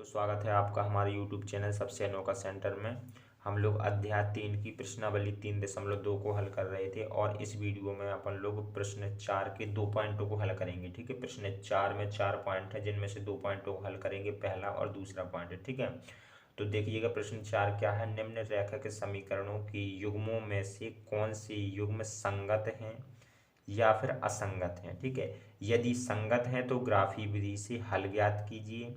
स्वागत है आपका हमारे YouTube चैनल सबसे अनोखा सेंटर में। हम लोग अध्याय 3 की प्रश्नावली 3.2 को हल कर रहे थे और इस वीडियो में अपन लोग प्रश्न 4 के 2 पॉइंटों को हल करेंगे। ठीक है, प्रश्न 4 में 4 पॉइंट है जिनमें से 2 पॉइंटों को हल करेंगे, पहला और दूसरा पॉइंट है। ठीक है, तो देखिएगा प्रश्न 4 क्या है। निम्न रेखा समीकरणों की युग्मों में से कौन से युग्म संगत हैं या फिर असंगत हैं। ठीक है, यदि संगत हैं तो ग्राफी विधि से हल ज्ञात कीजिए।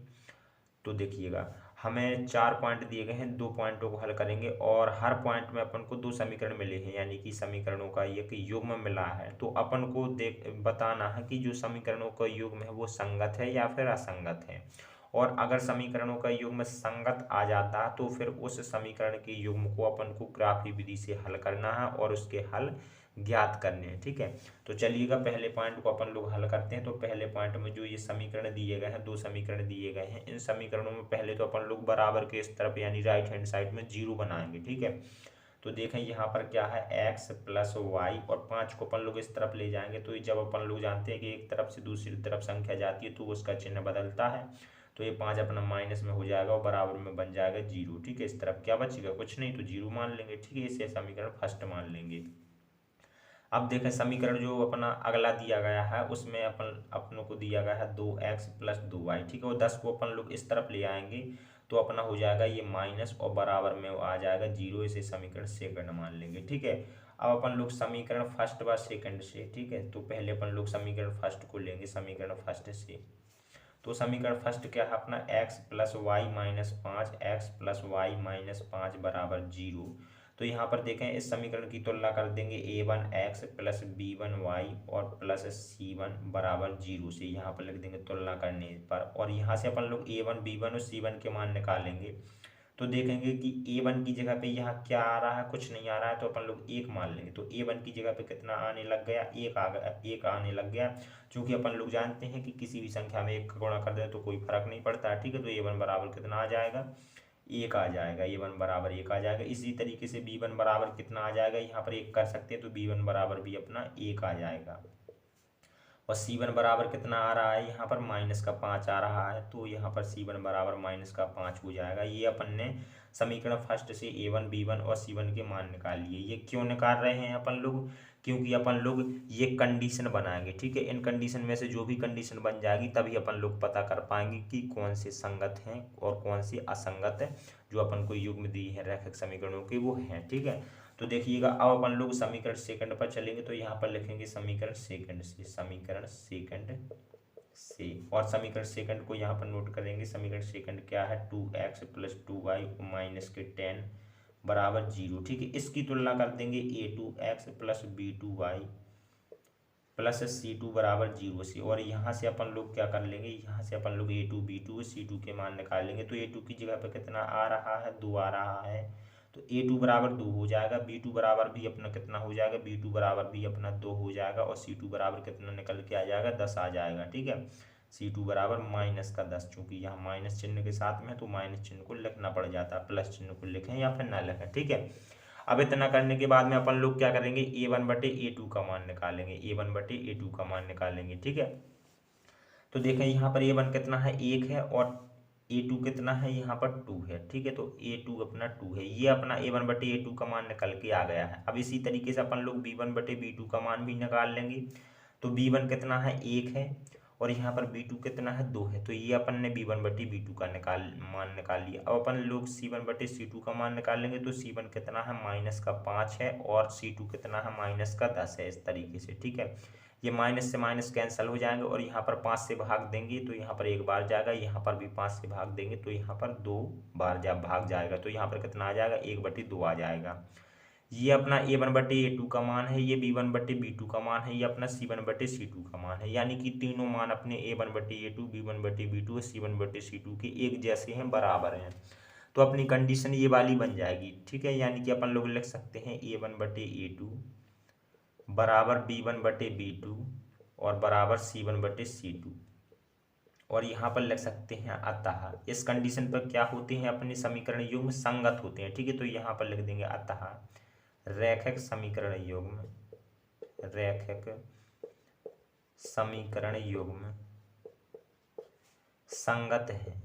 तो देखिएगा हमें 4 पॉइंट दिए गए हैं, 2 पॉइंटों को हल करेंगे और हर पॉइंट में अपन को 2 समीकरण मिले हैं, यानी कि समीकरणों का एक युग्म मिला है। तो अपन को देख बताना है कि जो समीकरणों का युग्म है वो संगत है या फिर असंगत है। और अगर समीकरणों का युग्म संगत आ जाता है तो फिर उस समीकरण के युग्म को अपन को ग्राफी विधि से हल करना है और उसके हल ज्ञात करने हैं। ठीक है, तो चलिएगा पहले पॉइंट को अपन लोग हल करते हैं। तो पहले पॉइंट में जो ये समीकरण दिए गए हैं, 2 समीकरण दिए गए हैं, इन समीकरणों में पहले तो अपन लोग बराबर के इस तरफ यानी राइट हैंड साइड में 0 बनाएंगे। ठीक है, तो देखें यहाँ पर क्या है, x प्लस वाई और 5 को अपन लोग इस तरफ ले जाएंगे। तो जब अपन लोग जानते हैं कि एक तरफ से दूसरी तरफ संख्या जाती है तो उसका चिन्ह बदलता है। तो ये 5 अपना माइनस में हो जाएगा और बराबर में बन जाएगा 0। ठीक है, इस तरफ क्या बचेगा, कुछ नहीं, तो 0 मान लेंगे। ठीक है, इसे समीकरण फर्स्ट मान लेंगे। अब देखें समीकरण जो अपना अगला दिया गया है उसमें अपनों को दिया गया है 2x प्लस 2y। ठीक है, और 10 को अपन लोग इस तरफ ले आएंगे तो अपना हो जाएगा ये माइनस और बराबर में आ जाएगा 0। इसे समीकरण सेकंड मान लेंगे। ठीक है, अब अपन लोग समीकरण फर्स्ट व सेकंड से, ठीक है, तो पहले अपन लोग समीकरण फर्स्ट को लेंगे समीकरण फर्स्ट से। तो समीकरण फर्स्ट क्या है अपना, x plus y minus 5, x plus y minus 5 बराबर 0। तो यहाँ पर देखें इस समीकरण की तुलना कर देंगे a1x प्लस b1y और प्लस c1 बराबर 0 से। यहाँ पर लिख देंगे तुलना करने पर, और यहाँ से अपन लोग a1 b1 और c1 के मान निकालेंगे। तो देखेंगे कि a1 की जगह पे यहाँ क्या आ रहा है, कुछ नहीं आ रहा है, तो अपन लोग 1 मान लेंगे। तो a1 की जगह पे कितना आने लग गया, 1 आ गया, 1 आने लग गया। क्योंकि अपन लोग जानते हैं कि किसी भी संख्या में 1 का गुणा कर दें तो कोई फर्क नहीं पड़ता है। ठीक है, तो a1 बराबर कितना आ जाएगा, 1 आ जाएगा। a1 बराबर 1 आ जाएगा। इसी तरीके से b1 बराबर कितना आ जाएगा, यहाँ पर 1 कर सकते हैं तो b1 बराबर भी अपना 1 आ जाएगा। और c1 बराबर कितना आ रहा है, यहाँ पर माइनस का 5 आ रहा है, तो यहाँ पर c1 बराबर माइनस का 5 हो जाएगा। ये अपन ने समीकरण फर्स्ट से a1 b1 और c1 के मान निकाल लिए। ये क्यों निकाल रहे हैं अपन लोग, क्योंकि अपन लोग ये कंडीशन बनाएंगे। ठीक है, इन कंडीशन में से जो भी कंडीशन बन जाएगी तभी अपन लोग पता कर पाएंगे कि कौन से संगत हैं और कौन से असंगत है जो अपन को युग्म दी है रैखिक समीकरणों के वो हैं। ठीक है, तो देखिएगा अब अपन लोग समीकरण सेकंड पर चलेंगे। तो यहाँ पर लिखेंगे समीकरण सेकंड से, समीकरण सेकंड से, और समीकरण सेकंड को यहाँ पर नोट करेंगे। समीकरण सेकंड क्या है, 2x प्लस 2y माइनस के 10 बराबर 0। ठीक है, इसकी तुलना कर देंगे a2x plus b2y plus c2 बराबर 0 से। और यहाँ से अपन लोग क्या कर लेंगे, यहाँ से अपन लोग a2 b2 c2 के मान निकालेंगे। तो a2 की जगह पे कितना आ रहा है, 2 आ रहा है, तो a2 बराबर 2 हो जाएगा। b2 बराबर भी अपना कितना हो जाएगा, b2 बराबर भी अपना 2 हो जाएगा। और c2 बराबर कितना निकल के आ जाएगा, 10 आ जाएगा। ठीक है, c2 बराबर माइनस का 10, चूंकि यहाँ माइनस चिन्ह के साथ में तो माइनस चिन्ह को लिखना पड़ जाता है, प्लस चिन्ह को लिखें या फिर ना लिखें। ठीक है, अब इतना करने के बाद में अपन लोग क्या करेंगे, a1/a2 का मान निकालेंगे, a1/a2 का मान निकालेंगे। ठीक है, तो देखें यहाँ पर a1 कितना है, 1 है, और a2 कितना है, यहाँ पर 2 है। ठीक है, तो a2 अपना 2 है, ये अपना a1/a2 का मान निकल के आ गया है। अब इसी तरीके से अपन लोग b1/b2 का मान भी निकाल लेंगे। तो b1 कितना है, 1 है, और यहाँ पर b2 कितना है, 2 है। तो ये अपन ने b1/b2 का मान निकाल लिया। अब अपन लोग c1/c2 का मान निकालेंगे। तो c1 कितना है, माइनस का 5 है, और c2 कितना है, माइनस का 10 है, इस तरीके से। ठीक है, ये माइनस से माइनस कैंसिल हो जाएंगे, और यहाँ पर 5 से भाग देंगे तो यहाँ पर 1 बार जाएगा, यहाँ पर भी 5 से भाग देंगे तो यहाँ पर 2 बार जब भाग जाएगा। तो यहाँ पर कितना आ जाएगा, 1/2 आ जाएगा। ये अपना a1/a2 का मान है, ये b1/b2 का मान है, ये अपना c1/c2 का मान है। यानी कि तीनों मान अपने a1/a2 b1/b2 और c1/c2 के एक जैसे हैं, बराबर हैं। तो अपनी कंडीशन ये वाली बन जाएगी। ठीक है, यानी कि अपन लोग लिख सकते हैं a1/a2 बराबर b1/b2 और बराबर c1/c2। और यहाँ पर लिख सकते हैं अतः, इस कंडीशन पर क्या होते हैं, अपने समीकरण युग्म संगत होते हैं। ठीक है, तो यहाँ पर लिख देंगे अतः रैखिक समीकरण युग्म, रैखिक समीकरण युग्म संगत है,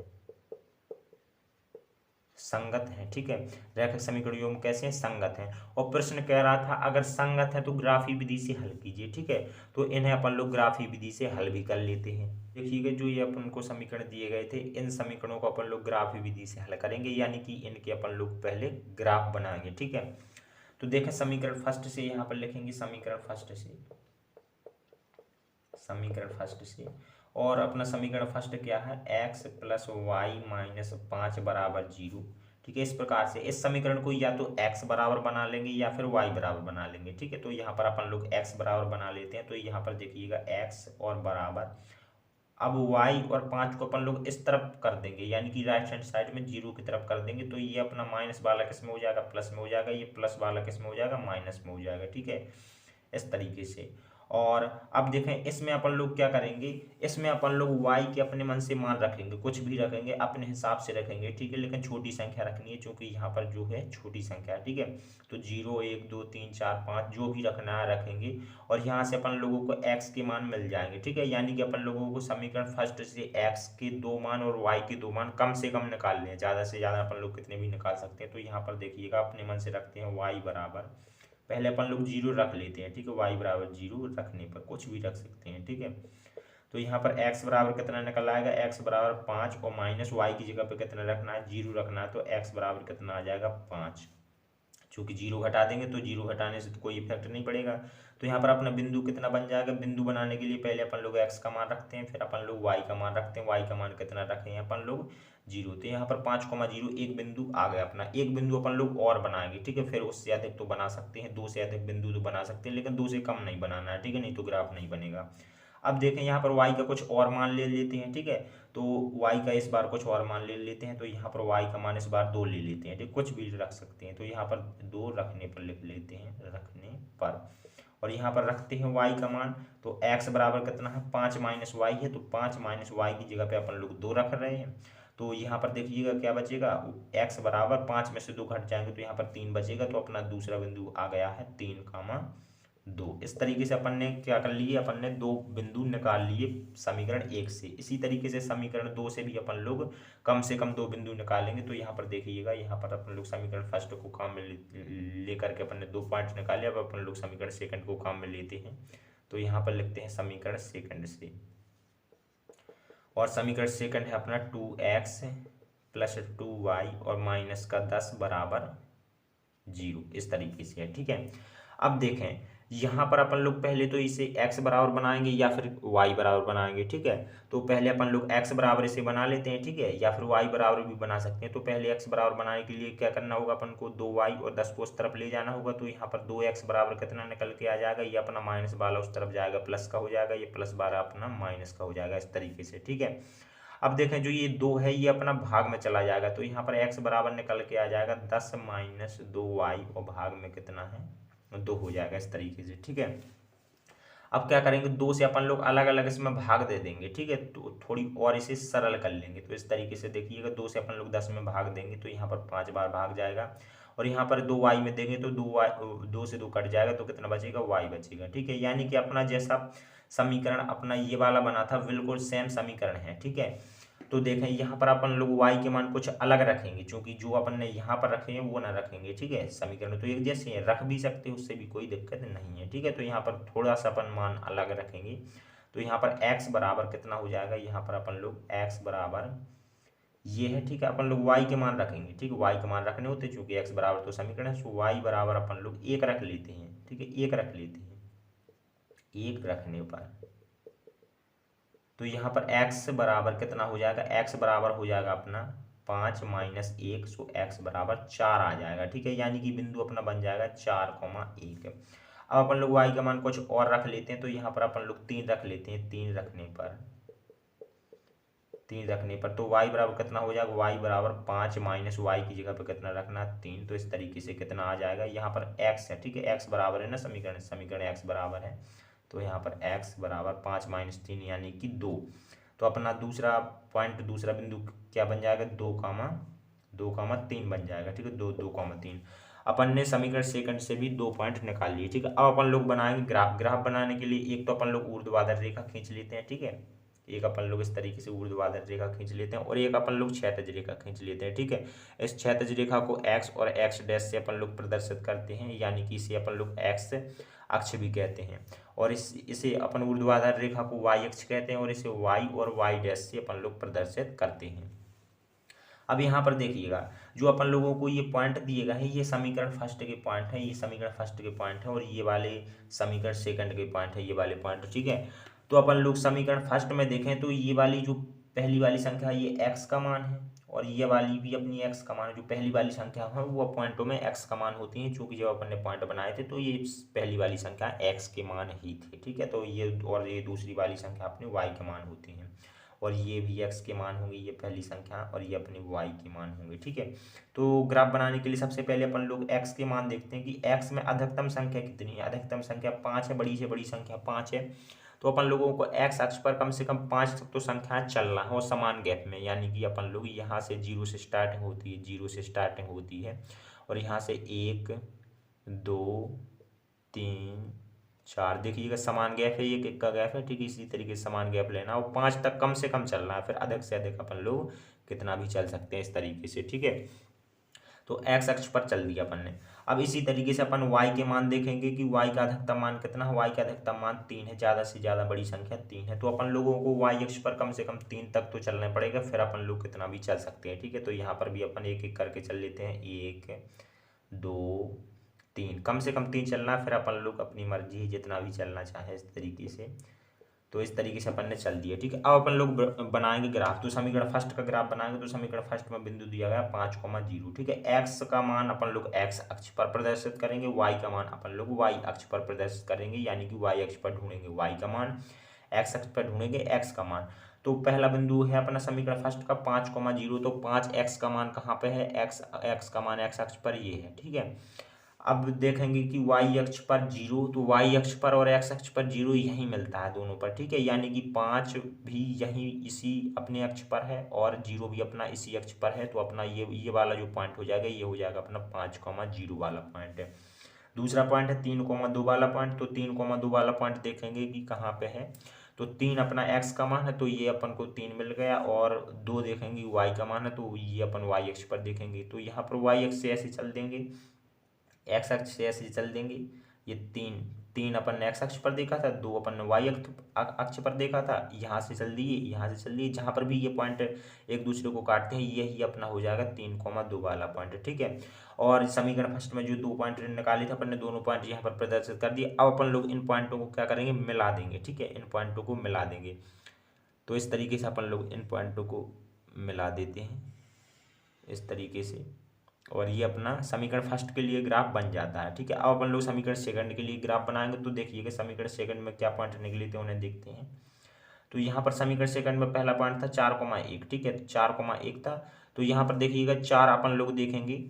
संगत हैं, ठीक है। रैखिक समीकरण युग्म कैसे हैं, संगत हैं। और प्रश्न कह रहा था अगर संगत है तो ग्राफी विधि से हल कीजिए, ठीक है। तो इन्हें अपन लोग ग्राफी विधि से हल भी कर लेते हैं। देखिएगा जो ये अपन को समीकरण दिए गए थे, इन समीकरणों को अपन लोग ग्राफी विधि से हल करेंगे, यानी कि इनके अपन लोग पहले ग्राफ बनाएंगे, ठीक है। तो देखें समीकरण फर्स्ट से यहाँ पर लिखेंगे, समीकरण फर्स्ट से और अपना समीकरण फर्स्ट क्या है, x + y - 5 = 0, ठीक है। इस प्रकार से इस समीकरण को या तो x बराबर बना लेंगे या फिर y बराबर बना लेंगे, ठीक है। तो यहाँ पर अपन लोग x बराबर बना लेते हैं। तो यहाँ पर देखिएगा x और बराबर, अब y और 5 को अपन लोग इस तरफ कर देंगे, यानी कि राइट हैंड साइड में 0 की तरफ कर देंगे। तो ये अपना माइनस वाला किस में हो जाएगा, प्लस में हो जाएगा। ये प्लस वाला किस में हो जाएगा, माइनस में हो जाएगा, ठीक है, इस तरीके से। और अब देखें इसमें अपन लोग क्या करेंगे, इसमें अपन लोग y के अपने मन से मान रखेंगे, कुछ भी रखेंगे, अपने हिसाब से रखेंगे, ठीक है। लेकिन छोटी संख्या रखनी है, क्योंकि यहाँ पर जो है छोटी संख्या है, ठीक है। तो 0 1 2 3 4 5 जो भी रखना है रखेंगे। और यहाँ से अपन लोगों को x के मान मिल जाएंगे, ठीक है। यानी कि अपन लोगों को समीकरण फर्स्ट से x के 2 मान और y के 2 मान कम से कम निकालने हैं। ज़्यादा से ज़्यादा अपन लोग कितने भी निकाल सकते हैं। तो यहाँ पर देखिएगा अपने मन से रखते हैं y बराबर, पहले अपन लोग 0 रख लेते हैं, ठीक है। y बराबर 0 रखने पर कुछ भी रख सकते हैं, ठीक है। तो यहाँ पर x बराबर कितना निकल आएगा, x बराबर 5 और माइनस y की जगह पे कितना रखना है, 0 रखना है। तो x बराबर कितना आ जाएगा, 5। चूंकि 0 हटा देंगे तो 0 हटाने से तो कोई इफेक्ट नहीं पड़ेगा। तो यहाँ पर अपना बिंदु कितना बन जाएगा, बिंदु बनाने के लिए पहले अपन लोग x का मान रखते हैं, फिर अपन लोग y का मान रखते हैं। y का मान कितना रखे हैं अपन लोग, 0। तो यहाँ पर 5,0 एक बिंदु आ गया अपना। एक बिंदु अपन लोग और बनाएंगे, ठीक है। फिर उससे अधिक तो बना सकते हैं, 2 से अधिक बिंदु तो बना सकते हैं, लेकिन 2 से कम नहीं बनाना है, ठीक है, नहीं तो ग्राफ नहीं बनेगा। अब देखें यहाँ पर y का कुछ और मान ले लेते हैं, ठीक है। तो y का इस बार कुछ और मान ले लेते हैं। तो यहाँ पर y का मान इस बार 2 ले लेते हैं, ठीक, कुछ भी रख सकते हैं। तो यहाँ पर 2 रखने पर लिख लेते हैं, रखने पर। और यहाँ पर रखते हैं y का मान। तो x बराबर कितना है, 5 - y है। तो 5 - y की जगह पे अपन लोग 2 रख रहे हैं। तो यहाँ पर देखिएगा क्या बचेगा, x बराबर 5 में से 2 घट जाएंगे तो यहाँ पर 3 बचेगा। तो अपना दूसरा बिंदु आ गया है 3,2। इस तरीके से अपन ने क्या कर लिए, अपन ने 2 बिंदु निकाल लिए समीकरण 1 से। इसी तरीके से समीकरण 2 से भी अपन लोग कम से कम 2 बिंदु निकालेंगे। तो यहाँ पर देखिएगा, यहाँ पर अपन लोग समीकरण फर्स्ट को काम में लेकर के अपन ने 2 पॉइंट निकाले। अब अपन लोग समीकरण सेकंड को काम में लेते हैं। तो यहाँ पर लिखते हैं समीकरण सेकंड से, और समीकरण सेकंड है अपना 2x + 2y और -10 = 0। इस तरीके से है, ठीक है। अब देखें यहाँ पर अपन लोग पहले तो इसे x बराबर बनाएंगे या फिर y बराबर बनाएंगे, ठीक है। तो पहले अपन लोग x बराबर इसे बना लेते हैं, ठीक है, या फिर y बराबर भी बना सकते हैं। तो पहले x बराबर बनाने के लिए क्या करना होगा, अपन को 2y और 10 को उस तरफ ले जाना होगा। तो यहाँ पर 2x बराबर कितना निकल के आ जाएगा, ये अपना माइनस वाला उस तरफ जाएगा, प्लस का हो जाएगा, ये प्लस वाला अपना माइनस का हो जाएगा, इस तरीके से, ठीक है। अब देखें जो ये 2 है ये अपना भाग में चला जाएगा। तो यहाँ पर x बराबर निकल के आ जाएगा 10 - 2y और भाग में कितना है, 2 हो जाएगा, इस तरीके से, ठीक है। अब क्या करेंगे, 2 से अपन लोग अलग अलग इसमें भाग दे देंगे, ठीक है। तो थोड़ी और इसे सरल कर लेंगे। तो इस तरीके से देखिएगा, 2 से अपन लोग 10 में भाग देंगे तो यहाँ पर 5 बार भाग जाएगा। और यहाँ पर 2y में देंगे तो 2 से 2 कट जाएगा, तो कितना बचेगा, y बचेगा, ठीक है। यानी कि अपना जैसा समीकरण अपना ये वाला बना था बिल्कुल सेम समीकरण है, ठीक है। तो देखें यहाँ पर अपन लोग y के मान कुछ अलग रखेंगे, क्योंकि जो अपन ने यहाँ पर रखे हैं वो ना रखेंगे, ठीक है। समीकरण तो एक जैसे हैं, रख भी सकते हैं, उससे भी कोई दिक्कत नहीं है, ठीक है। तो यहाँ पर थोड़ा सा अपन मान अलग रखेंगे। तो यहाँ पर x बराबर कितना हो जाएगा, यहाँ पर अपन लोग x बराबर ये है, ठीक है। अपन लोग y के मान रखेंगे, ठीक है, y के मान रखने होते हैं, चूंकि x बराबर तो समीकरण है। तो y बराबर अपन लोग 1 रख लेते हैं, ठीक है, 1 रख लेते हैं। 1 रखने पर तो यहाँ पर x बराबर कितना हो जाएगा, x बराबर हो जाएगा अपना 5 - 1, सो x बराबर 4 आ जाएगा, ठीक है। यानी कि बिंदु अपना बन जाएगा 4,1। अब अपन लोग y का मान कुछ और रख लेते हैं। तो यहाँ पर अपन लोग 3 रख लेते हैं। 3 रखने पर तो y बराबर कितना हो जाएगा, y बराबर 5 - y की जगह पर कितना रखना, 3। तो इस तरीके से कितना आ जाएगा, यहाँ पर x है, ठीक है, x बराबर है ना, समीकरण x बराबर है। तो यहाँ पर x बराबर 5 - 3 यानी कि 2। तो अपना दूसरा पॉइंट, दूसरा बिंदु क्या बन जाएगा, 2,3 बन जाएगा, ठीक है, 2,3। अपन ने समीकरण सेकंड से भी 2 पॉइंट निकाल लिए, ठीक है। अब अपन लोग बनाएंगे ग्राफ। ग्राफ बनाने के लिए एक तो अपन लोग ऊर्ध्वाधर रेखा खींच लेते हैं, ठीक है। एक अपन लोग इस तरीके से ऊर्ध्वाधर रेखा खींच लेते हैं और एक अपन लोग क्षैतिज रेखा खींच लेते हैं, ठीक है। इस क्षैतिज रेखा को एक्स और एक्स डैश से अपन लोग प्रदर्शित करते हैं, यानी कि इसे अपन लोग एक्स अक्ष भी कहते हैं। और इसे अपन ऊर्ध्वाधर रेखा को वाई अक्ष कहते हैं और इसे वाई और वाई डैश से अपन लोग प्रदर्शित करते हैं। अब यहाँ पर देखिएगा, जो अपन लोगों को ये पॉइंट दिए गए हैं, ये समीकरण फर्स्ट के पॉइंट है, ये समीकरण फर्स्ट के पॉइंट है और ये वाले समीकरण सेकंड के पॉइंट है, ये वाले पॉइंट, ठीक है। तो अपन लोग समीकरण फर्स्ट में देखें तो ये वाली जो पहली वाली संख्या है ये एक्स का मान है और ये वाली भी अपनी एक्स का मान है। जो पहली वाली संख्या है वो पॉइंटों में एक्स का मान होती है, चूंकि जब अपन ने पॉइंट बनाए थे तो ये पहली वाली संख्या एक्स के मान ही थे, ठीक है। तो ये और ये दूसरी वाली संख्या अपने वाई के मान होती हैं और ये भी एक्स के मान होंगे, ये पहली संख्या और ये अपने वाई के मान होंगे, ठीक है। तो ग्राफ बनाने के लिए सबसे पहले अपन लोग एक्स के मान देखते हैं कि एक्स में अधिकतम संख्या कितनी है। अधिकतम संख्या 5 है, बड़ी से बड़ी संख्या 5 है। तो अपन लोगों को एक्स अक्ष पर कम से कम 5 तक तो संख्याएं चलना है और समान गैप में, यानी कि अपन लोग यहाँ से 0 से स्टार्टिंग होती है, 0 से स्टार्टिंग होती है और यहाँ से 1 2 3 4, देखिएगा समान गैप है, ये एक का गैप है, ठीक है। इसी तरीके से समान गैप लेना और 5 तक कम से कम चलना है, फिर अधिक से अधिक अपन लोग कितना भी चल सकते हैं इस तरीके से, ठीक है। तो एक्स अक्ष पर चल दिया अपन ने। अब इसी तरीके से अपन वाई के मान देखेंगे कि वाई का अधिकतम मान कितना है। वाई का अधिकतम मान 3 है, ज़्यादा से ज़्यादा बड़ी संख्या 3 है। तो अपन लोगों को वाई अक्ष पर कम से कम 3 तक तो चलना पड़ेगा, फिर अपन लोग कितना भी चल सकते हैं, ठीक है। तो यहाँ पर भी अपन एक एक करके चल लेते हैं, 1 2 3, कम से कम 3 चलना, फिर अपन लोग अपनी मर्जी जितना भी चलना चाहे इस तरीके से। तो इस तरीके से अपन ने चल दिया, ठीक है। अब अपन लोग बनाएंगे ग्राफ। तो समीकरण फर्स्ट का ग्राफ बनाएंगे तो समीकरण फर्स्ट में बिंदु दिया गया 5,0, ठीक है। एक्स का मान अपन लोग एक्स अक्ष पर प्रदर्शित करेंगे, वाई का मान अपन लोग वाई अक्ष पर प्रदर्शित करेंगे, यानी कि वाई अक्ष पर ढूंढेंगे वाई का मान, एक्स अक्ष पर ढूंढेंगे एक्स का मान। तो पहला बिंदु है अपना समीकरण फर्स्ट का 5,0, तो 5 एक्स का मान कहाँ पे है, एक्स का मान एक्स अक्ष पर ये है, ठीक है। अब देखेंगे कि वाई अक्ष पर 0, तो वाई अक्ष पर और एक्स अक्ष पर 0 यहीं मिलता है दोनों पर, ठीक है। यानी कि 5 भी यहीं इसी अपने अक्ष पर है और 0 भी अपना इसी अक्ष पर है। तो अपना ये वाला जो पॉइंट हो जाएगा ये हो जाएगा अपना 5,0 वाला पॉइंट है। दूसरा पॉइंट है 3,2 वाला पॉइंट। तो 3,2 वाला पॉइंट देखेंगे कि कहाँ पे है। तो 3 अपना एक्स का मान है, तो ये अपन को 3 मिल गया और 2 देखेंगे वाई का मान है, तो ये अपन वाई अक्ष पर देखेंगे। तो यहाँ पर वाई अक्ष से ऐसे चल देंगे, एक्स अक्ष से ऐसे चल देंगे। ये 3 अपन ने एक्स अक्ष पर देखा था, 2 अपन ने वाई अक्ष पर देखा था। यहाँ से चल दिए, यहाँ से चल दिए, जहाँ पर भी ये पॉइंट एक दूसरे को काटते हैं यही अपना हो जाएगा 3,2 वाला पॉइंट, ठीक है। और समीकरण फर्स्ट में जो 2 पॉइंट निकाले थे अपन ने, दोनों पॉइंट यहाँ पर प्रदर्शित कर दिए। अब अपन लोग इन पॉइंटों को क्या करेंगे, मिला देंगे, ठीक है। इन पॉइंटों को मिला देंगे। तो इस तरीके से अपन लोग इन पॉइंटों को मिला देते हैं इस तरीके से, और ये अपना समीकरण फर्स्ट के लिए ग्राफ बन जाता है, ठीक है। अब अपन लोग समीकरण सेकंड के लिए ग्राफ बनाएंगे। तो देखिएगा समीकरण सेकंड में क्या पॉइंट निकले थे उन्हें देखते हैं। तो यहाँ पर समीकरण सेकंड में पहला पॉइंट था 4,1, ठीक है। 4,1 था। तो यहाँ पर देखिएगा 4 अपन लोग देखेंगे,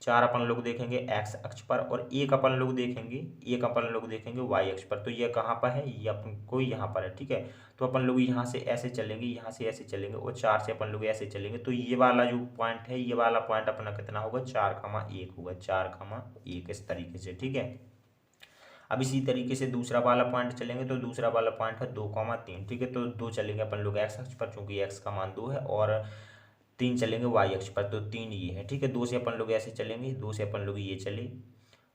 4 अपन लोग देखेंगे एक्स अक्ष पर और एक अपन लोग देखेंगे वाई अक्ष पर। तो ये कहाँ पर है, ये अपन को यहाँ पर है, ठीक है। तो अपन लोग यहाँ से ऐसे चलेंगे, यहाँ से ऐसे चलेंगे और 4 से अपन लोग ऐसे चलेंगे। तो ये वाला जो पॉइंट है, ये वाला पॉइंट अपना कितना होगा, 4,1 होगा, 4,1 इस तरीके से, ठीक है। अब इसी तरीके से दूसरा वाला पॉइंट चलेंगे। तो दूसरा वाला पॉइंट है 2,3, ठीक है। तो 2 चलेंगे अपन लोग एक्स अक्ष पर, चूंकि एक्स का मान 2 है, और 3 चलेंगे वाई अक्ष पर। तो 3 ये है, ठीक है। 2 से अपन लोग ऐसे चलेंगे, 2 से अपन लोग ये चले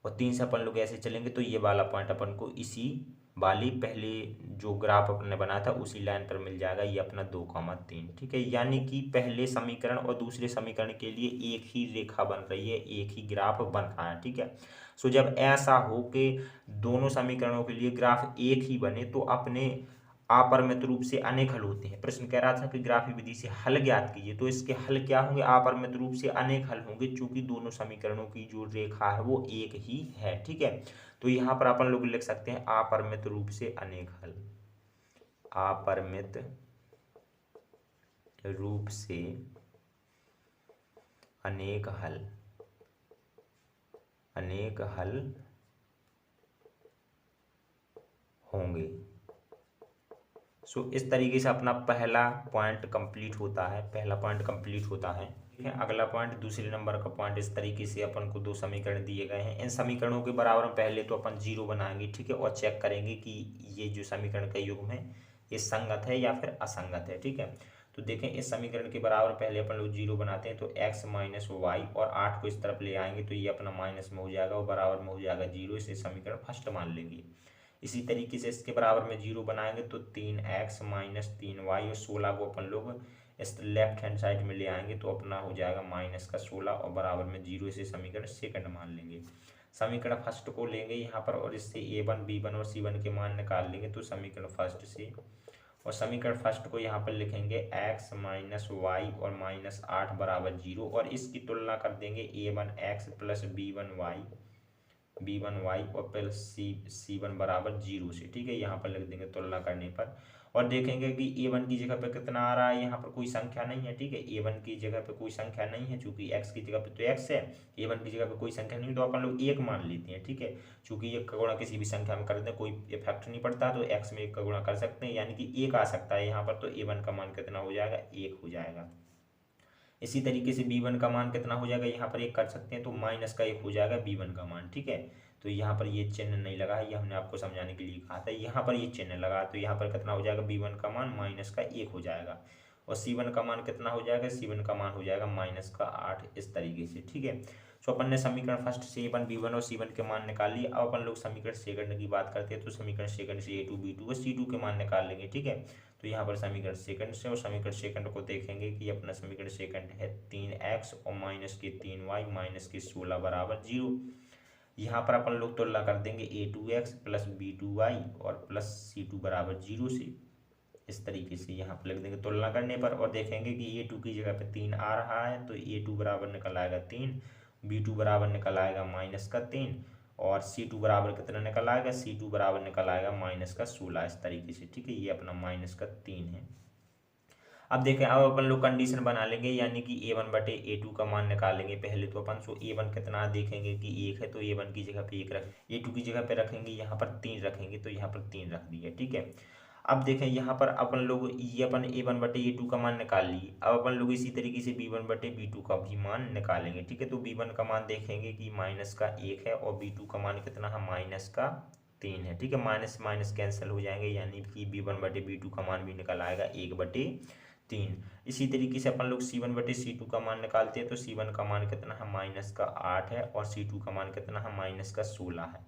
और 3 से अपन लोग ऐसे चलेंगे। तो ये वाला पॉइंट अपन को इसी वाली पहले जो ग्राफ अपन ने बनाया था उसी लाइन पर मिल जाएगा, ये अपना 2,3, ठीक है। यानी कि पहले समीकरण और दूसरे समीकरण के लिए एक ही रेखा बन रही है, एक ही ग्राफ बन रहा है, ठीक है। सो जब ऐसा हो कि दोनों समीकरणों के लिए ग्राफ एक ही बने तो अपने अपरिमित रूप से अनेक हल होते हैं। प्रश्न कह रहा था कि ग्राफी विधि से हल ज्ञात कीजिए, तो इसके हल क्या होंगे, अपरिमित रूप से अनेक हल होंगे, चूंकि दोनों समीकरणों की जो रेखा है वो एक ही है, ठीक है। तो यहाँ पर अपन लोग लिख सकते हैं अपरिमित रूप से अनेक हल, अपरिमित रूप से अनेक हल, अनेक हल होंगे। सो इस तरीके से अपना पहला पॉइंट कंप्लीट होता है, पहला पॉइंट कंप्लीट होता है, ठीक है। अगला पॉइंट, दूसरे नंबर का पॉइंट, इस तरीके से अपन को 2 समीकरण दिए गए हैं। इन समीकरणों के बराबर में पहले तो अपन 0 बनाएंगे, ठीक है, और चेक करेंगे कि ये जो समीकरण का युग्म है ये संगत है या फिर असंगत है। ठीक है, तो देखें इस समीकरण के बराबर पहले अपन लोग 0 बनाते हैं, तो x माइनस वाई और 8 को इस तरफ ले आएंगे तो ये अपना माइनस में हो जाएगा और बराबर में हो जाएगा 0। इसे समीकरण फर्स्ट मान लेंगे। इसी तरीके से इसके बराबर में 0 बनाएंगे तो 3x माइनस 3y और 16 को अपन लोग इस लेफ्ट हैंड साइड में ले आएंगे तो अपना हो जाएगा माइनस का 16 और बराबर में 0। इसे समीकरण सेकंड मान लेंगे। समीकरण फर्स्ट को लेंगे यहाँ पर और इससे a1 b1 और c1 के मान निकाल लेंगे तो समीकरण फर्स्ट से, और समीकरण फर्स्ट को यहाँ पर लिखेंगे x माइनस वाई और माइनस 8 बराबर 0 और इसकी तुलना कर देंगे a1x प्लस b1y और प्लस c1 बराबर 0 से। ठीक है, यहाँ पर लिख देंगे तुलना करने पर और देखेंगे कि a1 की जगह पे कितना आ रहा है, यहाँ पर कोई संख्या नहीं है। ठीक है, a1 की जगह पे कोई संख्या नहीं है, चूंकि x की जगह पे तो x है, a1 की जगह पे कोई संख्या नहीं तो अपन लोग 1 मान लेते हैं। ठीक है, चूंकि 1 का गुणा किसी भी संख्या में कर दें कोई इफेक्ट नहीं पड़ता, तो x में 1 का गुणा कर सकते हैं, यानी कि 1 आ सकता है यहाँ पर, तो a1 का मान कितना हो जाएगा, 1 हो जाएगा। इसी तरीके से b1 का मान कितना हो जाएगा, यहाँ पर 1 कर सकते हैं तो माइनस का 1 हो जाएगा b1 का मान। ठीक है, तो यहाँ पर ये चिन्ह नहीं लगा है, ये हमने आपको समझाने के लिए कहा था। यहाँ पर ये चिन्ह लगा तो यहाँ पर कितना हो जाएगा, b1 का मान माइनस का 1 हो जाएगा और c1 का मान कितना हो जाएगा, c1 का मान हो जाएगा माइनस का 8। इस तरीके से। ठीक है, तो अपन ने समीकरण फर्स्ट से a1 b1 और c1 के मान निकाल लिए। अब अपन लोग समीकरण सेकंड की बात करते हैं, तो समीकरण सेकंड से a2 b2 और c2 के मान निकाल लेंगे। ठीक है, तो यहाँ पर समीकरण सेकंड से और समीकरण सेकंड को देखेंगे कि अपना समीकरण सेकंड है 3x और माइनस के 3y माइनस के 16 बराबर 0। यहाँ पर अपन लोग तुलना कर देंगे a2x प्लस b2y और प्लस c2 बराबर 0 से। इस तरीके से यहाँ पर लिख देंगे तुलना करने पर और देखेंगे कि a2 की जगह पे 3 आ रहा है तो a2 बराबर निकल आएगा 3, b2 बराबर निकल आएगा माइनस का 3 और c2 बराबर कितना निकल आएगा, c2 बराबर निकल आएगा माइनस का 16। इस तरीके से। ठीक है, ये अपना माइनस का 3 है। अब देखें, अब अपन लोग कंडीशन बना लेंगे, यानी कि a1 बटे a2 का मान निकालेंगे पहले तो अपन। सो a1 कितना देखेंगे कि 1 है तो a1 की जगह पे 1 रख, a2 की जगह पे रखेंगे यहाँ पर 3 रखेंगे तो यहाँ पर 3 रख दिया। ठीक है, अब देखें यहाँ पर अपन लोग ये अपन a1 बटे a2 का मान निकाल लिए। अब अपन लोग इसी तरीके से b1 बटे b2 का भी मान निकालेंगे। ठीक है, तो b1 का मान देखेंगे कि माइनस का 1 है और b2 का मान कितना है, माइनस का 3 है। ठीक है, माइनस माइनस कैंसिल हो जाएंगे, यानी कि b1 बटे b2 का मान भी निकल आएगा 1 बटे 3। इसी तरीके से अपन लोग c1 बटे c2 का मान निकालते हैं, तो c1 का मान कितना है, माइनस का 8 है और c2 का मान कितना है, माइनस का 16 है।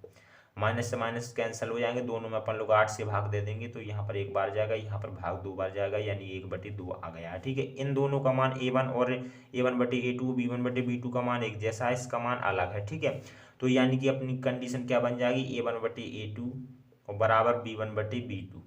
माइनस से माइनस कैंसिल हो जाएंगे, दोनों में अपन लोग 8 से भाग दे देंगे तो यहाँ पर 1 बार जाएगा, यहाँ पर भाग 2 बार जाएगा, यानी 1 बटे 2 आ गया। ठीक है, इन दोनों का मान a1 और a1 बटे a2 b1 बटे b2 का मान एक जैसा है, इसका मान अलग है। ठीक है, तो यानी कि अपनी कंडीशन क्या बन जाएगी, a1 बटे a2 और बराबर b1 बटे b2,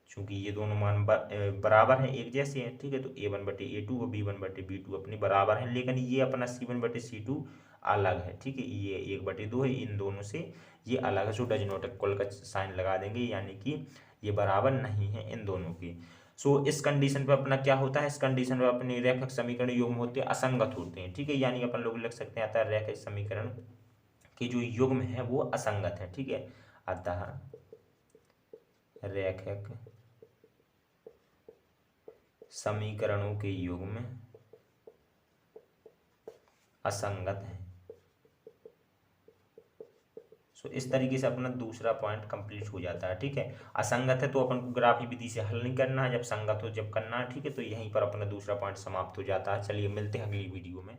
चूंकि ये दोनों मान बराबर हैं, एक जैसे हैं। ठीक है, तो a1 बटे a2 और b1 बटे b2 अपनी बराबर हैं, लेकिन ये अपना c1 बटे c2 अलग है। ठीक है, ये 1 बटे 2 है, इन दोनों से ये अलग है। सो डज नॉट इक्वल का साइन लगा देंगे, यानी कि ये बराबर नहीं है इन दोनों के। सो इस कंडीशन पे अपना क्या होता है, इस कंडीशन पे अपने रैखिक समीकरण युग्म होते हैं, असंगत होते हैं। ठीक है, यानी अपन लोग लिख सकते हैं अतः रैखिक समीकरण के जो युग्म है वो असंगत है। ठीक है, अतः रैखिक समीकरणों के युग्म असंगत है। सो इस तरीके से अपना दूसरा पॉइंट कंप्लीट हो जाता है। ठीक है, असंगत है तो अपन को ग्राफी विधि से हल नहीं करना है, जब संगत हो जब करना है। ठीक है, तो यहीं पर अपना दूसरा पॉइंट समाप्त हो जाता है। चलिए मिलते हैं अगली वीडियो में।